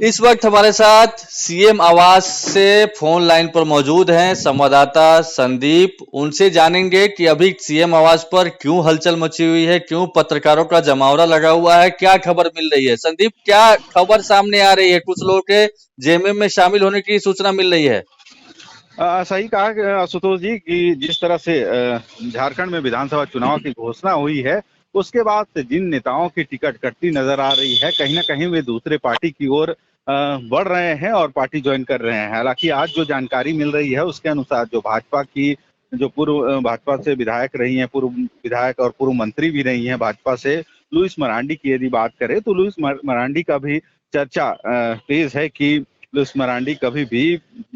इस वक्त हमारे साथ सीएम आवास से फोन लाइन पर मौजूद हैं संवाददाता संदीप। उनसे जानेंगे कि अभी सीएम आवास पर क्यों हलचल मची हुई है, क्यों पत्रकारों का जमावड़ा लगा हुआ है, क्या खबर मिल रही है। संदीप, क्या खबर सामने आ रही है? कुछ लोगों के जेएमएम में शामिल होने की सूचना मिल रही है। सही कहा आशुतोष जी कि जिस तरह से झारखंड में विधानसभा चुनाव की घोषणा हुई है, उसके बाद से जिन नेताओं की टिकट कटती नजर आ रही है, कहीं ना कहीं वे दूसरे पार्टी की ओर बढ़ रहे हैं और पार्टी ज्वाइन कर रहे हैं। हालांकि आज जो जानकारी मिल रही है उसके अनुसार जो भाजपा की जो पूर्व भाजपा से विधायक रही हैं, पूर्व विधायक और पूर्व मंत्री भी रही हैं भाजपा से, लुइस मरांडी की यदि बात करें तो लुइस मरांडी का भी चर्चा तेज है कि लुइस मरांडी कभी भी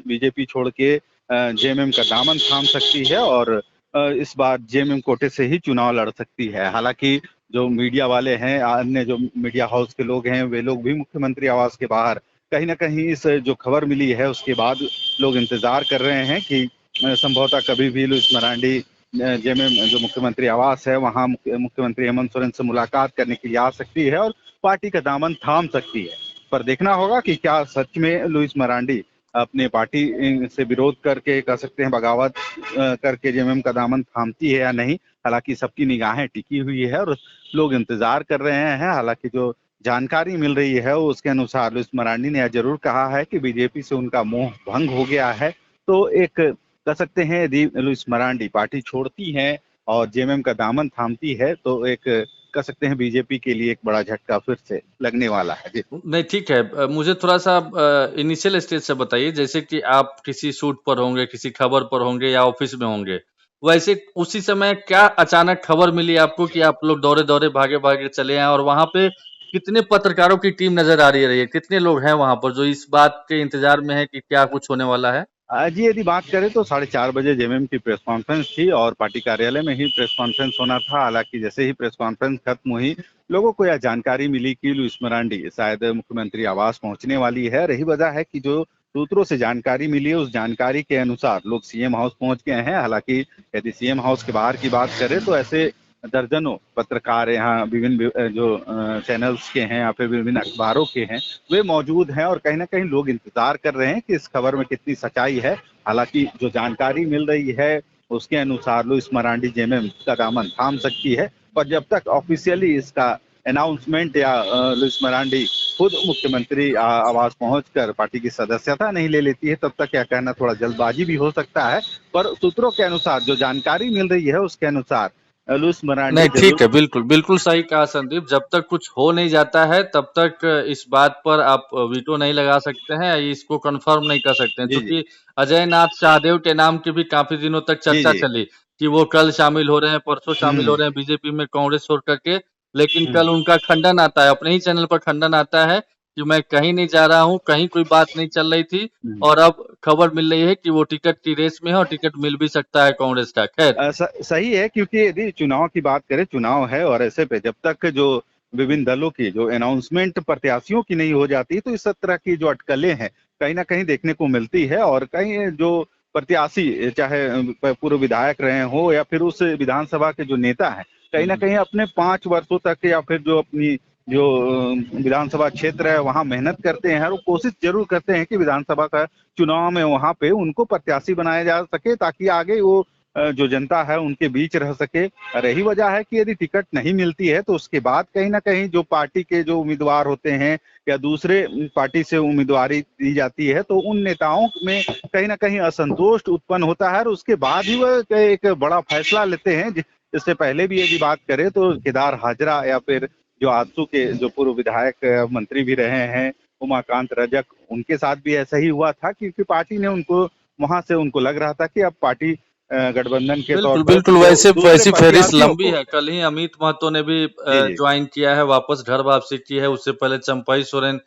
बीजेपी छोड़ के जेएमएम का दामन थाम सकती है और इस बार जेएमएम कोटे से ही चुनाव लड़ सकती है। हालांकि जो मीडिया वाले हैं, अन्य जो मीडिया हाउस के लोग हैं, वे लोग भी मुख्यमंत्री आवास के बाहर कहीं ना कहीं इस जो खबर मिली है उसके बाद लोग इंतजार कर रहे हैं कि संभवतः कभी भी लुइस मरांडी जेएमएम जो मुख्यमंत्री आवास है वहां मुख्यमंत्री हेमंत सोरेन से मुलाकात करने के लिए आ सकती है और पार्टी का दामन थाम सकती है। पर देखना होगा कि क्या सच में लुइस मरांडी अपने पार्टी से विरोध करके कह सकते हैं बगावत करके जेएमएम का दामन थामती है या नहीं। हालांकि सबकी निगाहें टिकी हुई है और लोग इंतजार कर रहे हैं। हालांकि जो जानकारी मिल रही है उसके अनुसार लुइस मरांडी ने यह जरूर कहा है कि बीजेपी से उनका मोह भंग हो गया है। तो एक कह सकते हैं यदि लुइस मरांडी पार्टी छोड़ती है और जेएमएम का दामन थामती है तो एक कह सकते हैं बीजेपी के लिए एक बड़ा झटका फिर से लगने वाला है जी। नहीं, ठीक है। मुझे थोड़ा-सा इनिशियल स्टेज से बताइए, जैसे कि आप किसी शूट पर होंगे, किसी खबर पर होंगे या ऑफ़िस में होंगे। वैसे उसी समय क्या अचानक खबर मिली आपको कि आप लोग दौड़े-दौड़े, भागे-भागे चले आए और वहाँ पे कितने पत्रकारों की टीम नज़र आ रही है? कितने लोग हैं वहाँ पर जो इस बात के इंतज़ार में हैं कि क्या कुछ होने वाला है? जी यदि बात करें तो 4:30 बजे जेएमएम की प्रेस कॉन्फ्रेंस थी और पार्टी कार्यालय में ही प्रेस कॉन्फ्रेंस होना था। हालांकि जैसे ही प्रेस कॉन्फ्रेंस खत्म हुई, लोगों को यह जानकारी मिली कि लुइस मरांडी शायद मुख्यमंत्री आवास पहुंचने वाली है। रही वजह है कि जो सूत्रों से जानकारी मिली है उस जानकारी के अनुसार लोग सीएम हाउस पहुंच गए हैं। हालांकि यदि सीएम हाउस के बाहर की बात करें तो ऐसे दर्जनों पत्रकार यहाँ विभिन्न जो चैनल्स के हैं या फिर विभिन्न अखबारों के हैं वे मौजूद हैं और कहीं ना कहीं लोग इंतजार कर रहे हैं कि इस खबर में कितनी सच्चाई है। हालांकि जो जानकारी मिल रही है उसके अनुसार लुइस मरांडी जेएमएम का दामन थाम सकती है, पर जब तक ऑफिशियली इसका अनाउंसमेंट या लुइस मरांडी खुद मुख्यमंत्री आवास पहुंचकर पार्टी की सदस्यता नहीं ले लेती है तब तक यह कहना थोड़ा जल्दबाजी भी हो सकता है। पर सूत्रों के अनुसार जो जानकारी मिल रही है उसके अनुसार लुइस मरांडी नहीं, जरूर। ठीक है। बिल्कुल, बिल्कुल सही कहा संदीप। जब तक कुछ हो नहीं जाता है तब तक इस बात पर आप वीटो नहीं लगा सकते हैं, इसको कन्फर्म नहीं कर सकते हैं। जी जी। चूँकि अजय नाथ शाहदेव के नाम की भी काफ़ी दिनों तक जी चर्चा जी। चली कि वो कल शामिल हो रहे हैं, परसों शामिल हो हम्म रहे हैं बीजेपी में कांग्रेस छोड़ कर के। लेकिन हम्म कल उनका खंडन आता है, अपने ही चैनल पर खंडन आता है कि मैं कहीं नहीं जा रहा हूँ, कहीं कोई बात नहीं चल रही थी हम्म। और अब खबर मिल रही है कि वो टिकट की रेस में है और टिकट मिल भी सकता है कांग्रेस का। खैर, सही है क्योंकि यदि चुनाव की बात करें, चुनाव है और ऐसे पे जब तक जो विभिन्न दलों की जो अनाउंसमेंट प्रत्याशियों की नहीं हो जाती तो इस तरह की जो अटकलें हैं कहीं ना कहीं देखने को मिलती है। और कहीं जो प्रत्याशी चाहे पूर्व विधायक रहे हो या फिर उस विधानसभा के जो नेता हैं कहीं ना कहीं अपने 5 वर्षों तक या फिर जो अपनी जो विधानसभा क्षेत्र है वहां मेहनत करते हैं और वो कोशिश जरूर करते हैं कि विधानसभा का चुनाव में वहां पे उनको प्रत्याशी बनाया जा सके ताकि आगे वो जो जनता है उनके बीच रह सके। रही वजह है कि यदि टिकट नहीं मिलती है तो उसके बाद कहीं ना कहीं जो पार्टी के जो उम्मीदवार होते हैं या दूसरे पार्टी से उम्मीदवारी दी जाती है तो उन नेताओं में कहीं ना कहीं असंतोष उत्पन्न होता है और उसके बाद ही वह एक बड़ा फैसला लेते हैं। इससे पहले भी यदि बात करें तो केदार हाजरा या फिर जो आजसू के जो पूर्व विधायक मंत्री भी रहे हैं उमाकांत रजक, उनके साथ भी ऐसा ही हुआ था क्योंकि पार्टी ने उनको वहां से उनको लग रहा था कि अब पार्टी गठबंधन के तौर बिल्कुल, पर बिल्कुल। जो वैसे दूसरे वैसी फ़हरिस्त प्रत्याशियों लंबी को। है। कल ही अमित महतो ने भी जी जी। जॉइन किया है, वापस घर वापसी की है। उससे पहले चंपई सोरेन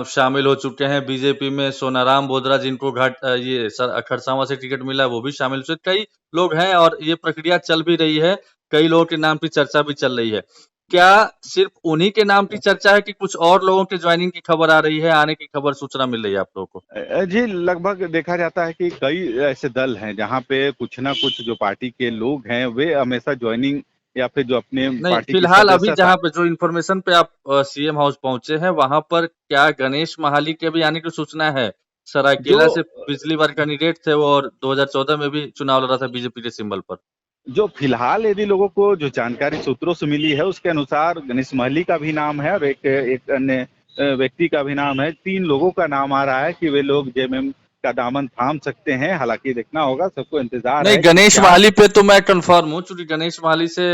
शामिल हो चुके हैं बीजेपी में। सोनाराम बोदरा जिनको ये खरसावां से टिकट मिला है वो भी शामिल हुए। कई लोग हैं और ये प्रक्रिया चल भी रही है। कई लोगों के नाम की चर्चा भी चल रही है। क्या सिर्फ उन्हीं के नाम की चर्चा है कि कुछ और लोगों के जॉइनिंग की खबर आ रही है, आने की खबर सूचना मिल रही है आप लोगों को? जी लगभग देखा जाता है कि कई ऐसे दल हैं जहां पे कुछ ना कुछ जो पार्टी के लोग हैं वे हमेशा ज्वाइनिंग या फिर जो अपने नहीं, पार्टी की फिलहाल अभी सदस्यता। जहाँ पे जो इन्फॉर्मेशन पे आप सीएम हाउस पहुंचे हैं, वहां पर क्या गणेश महाली के भी आने की सूचना है? जो सरायकेला से पिछली बार कैंडिडेट थे वो, और 2014 में भी चुनाव लड़ा था बीजेपी के सिंबल पर। जो फिलहाल यदि लोगों को जो जानकारी सूत्रों से मिली है उसके अनुसार गणेश महली का भी नाम है और एक एक अन्य व्यक्ति का भी नाम है। 3 लोगों का नाम आ रहा है कि वे लोग जेएमएम का दामन थाम सकते हैं। हालांकि देखना होगा, सबको इंतजार नहीं, है कि गणेश क्या। महाली पे तो मैं कंफर्म हूँ, क्योंकि गणेश महाली से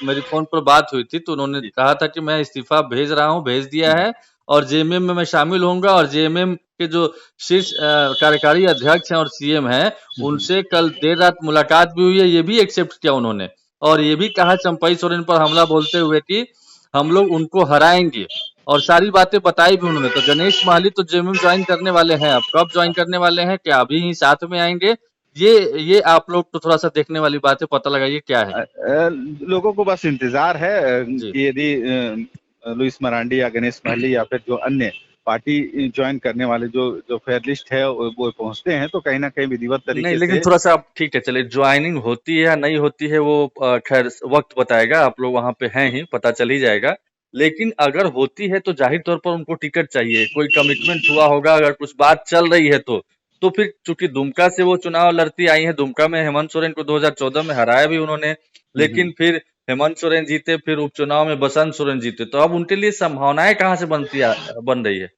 मेरी फोन पर बात हुई थी, तो उन्होंने जी। कहा था कि मैं इस्तीफा भेज रहा हूँ, भेज दिया है, और जेएमएम में मैं शामिल होऊंगा। और जेएमएम के जो शीर्ष कार्यकारी अध्यक्ष हैं और सीएम हैं, उनसे कल देर रात मुलाकात भी हुई है, ये भी एक्सेप्ट किया उन्होंने। और ये भी कहा चंपई सोरेन पर हमला बोलते हुए कि हम लोग उनको हराएंगे, और सारी बातें बताई भी उन्होंने। तो गणेश महाली तो जेएमएम ज्वाइन करने वाले हैं। अब कब ज्वाइन करने वाले हैं, क्या अभी ही साथ में आएंगे, ये आप लोग तो थोड़ा-सा देखने वाली बात है, पता लगाइए क्या है? लोगों को बस इंतजार है जी। कि यदि लुइस मरांडी या गणेश महली या फिर जो अन्य पार्टी ज्वाइन करने वाले जो जो फेयर लिस्ट है वो पहुंचते हैं तो कहीं ना कहीं विधिवत नहीं, तरीके लेकिन से। थोड़ा-सा आप ठीक है, चलिए जॉइनिंग होती है या नहीं होती है वो ख़ैर वक़्त बताएगा, आप लोग वहाँ पे हैं ही, पता चल ही जाएगा। लेकिन अगर होती है तो ज़ाहिर तौर पर उनको टिकट चाहिए, कोई कमिटमेंट हुआ होगा, अगर कुछ बात चल रही है तो। तो फिर चूँकि दुमका से वो चुनाव लड़ती आई हैं, दुमका में हेमंत सोरेन को 2014 में हराया भी उन्होंने, हम्म। लेकिन फिर हेमंत सोरेन जीते, फिर उपचुनाव में बसंत सोरेन जीते, तो अब उनके लिए संभावनाएँ कहाँ से बन रही है?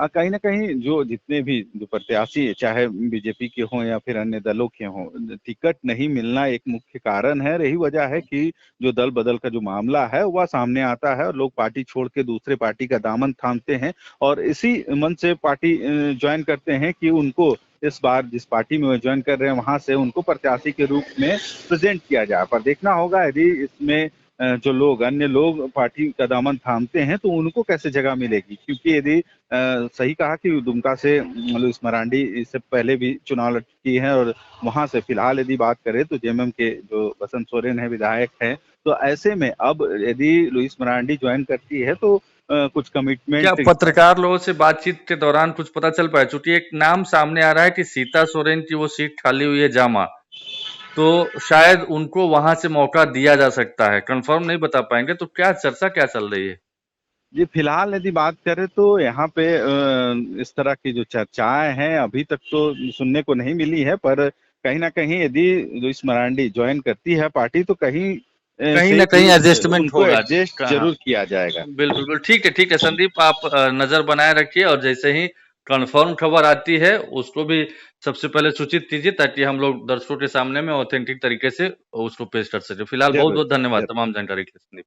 कहीं न कहीं जो जितने भी जो प्रत्याशी चाहे बीजेपी के हों या फिर अन्य दलों के हों, टिकट नहीं मिलना एक मुख्य कारण है। यही वजह है कि जो दल बदल का जो मामला है वह सामने आता है और लोग पार्टी छोड़ के दूसरे पार्टी का दामन थामते हैं और इसी मन से पार्टी जॉइन करते हैं कि उनको इस बार जिस पार्टी में वो जॉइन कर रहे हैं वहां से उनको प्रत्याशी के रूप में प्रेजेंट किया जाए। पर देखना होगा यदि इसमें जो लोग अन्य लोग पार्टी का दामन थामते हैं तो उनको कैसे जगह मिलेगी, क्योंकि यदि सही कहा कि दुमका से लुइस मरांडी इससे पहले भी चुनाव लड़ चुकी है और वहां से फिलहाल यदि बात करें तो जेएमएम के जो बसंत सोरेन है विधायक हैं। तो ऐसे में अब यदि लुइस मरांडी ज्वाइन करती है तो कुछ क्या कमिटमेंट। पत्रकार लोगों से बातचीत के दौरान कुछ पता चल पाया? चूंकि एक नाम सामने आ रहा है कि सीता सोरेन की वो सीट खाली हुई है जामा, तो शायद उनको वहां से मौका दिया जा सकता है। कंफर्म नहीं बता पाएंगे, तो क्या चर्चा क्या चल रही है? जी, फिलहाल यदि बात करें तो यहाँ पे इस तरह की जो चर्चाएं हैं अभी तक तो सुनने को नहीं मिली है, पर कहीं ना कहीं यदि लुइस मरांडी ज्वाइन करती है पार्टी तो कहीं कहीं से ना भी कहीं एडजस्टमेंट उनको होगा। एडजस्ट कहाँ? जरूर किया जाएगा। बिल्कुल बिल्कुल, ठीक है संदीप, आप नजर बनाए रखिए, और जैसे ही कंफर्म खबर आती है उसको भी सबसे पहले सूचित कीजिए, ताकि हम लोग दर्शकों के सामने में ऑथेंटिक तरीके से उसको पेश कर सके। फिलहाल बहुत जरूर बहुत धन्यवाद जरूर। तमाम जानकारी के लिए संदीप।